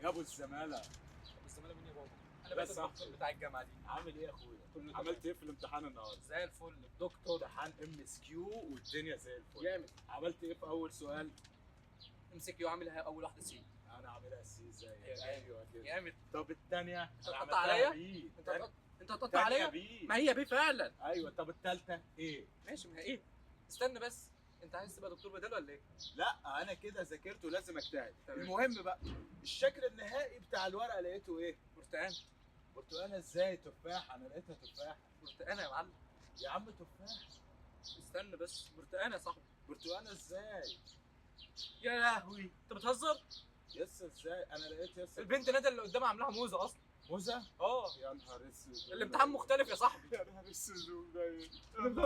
يا ابو الزماله. بس مين يا بابا؟ انا بقيت بس الدكتور بتاع الجامعه دي. عامل ايه يا اخويا؟ كله تمام. عملت ايه في الامتحان النهارده؟ زي الفل الدكتور. امتحان MSQ والدنيا زي الفل. جامد. عملت ايه في اول سؤال؟ MCQ عاملها اول واحده سي. انا عاملها سي زي جامد. ايوه كده. جامد. طب الثانيه انت هتقطع عليا؟ انت هتقطع عليا؟ بي. ما هي بي فعلا. ايوه طب الثالثه ايه؟ ماشي ما هي ايه؟ استنى بس، انت عايز تبقى دكتور بدل ولا ايه؟ لا انا كده ذاكرت ولازم اجتهد. تمام. المهم بقى الشكل النهائي بتاع الورقه لقيته ايه؟ برتقان. برتقانه ازاي؟ تفاحه، انا لقيتها تفاحه. برتقانه يا معلم. يا عم تفاح. استنى بس، برتقانه يا صاحبي. برتقانه ازاي؟ يا لهوي انت بتهزر؟ يسا ازاي؟ انا لقيت يسا البنت ندى اللي قدامها عاملاها موزه اصلا. موزه؟ اه يا نهار اسود. الامتحان مختلف يا صاحبي. يا نهار اسود.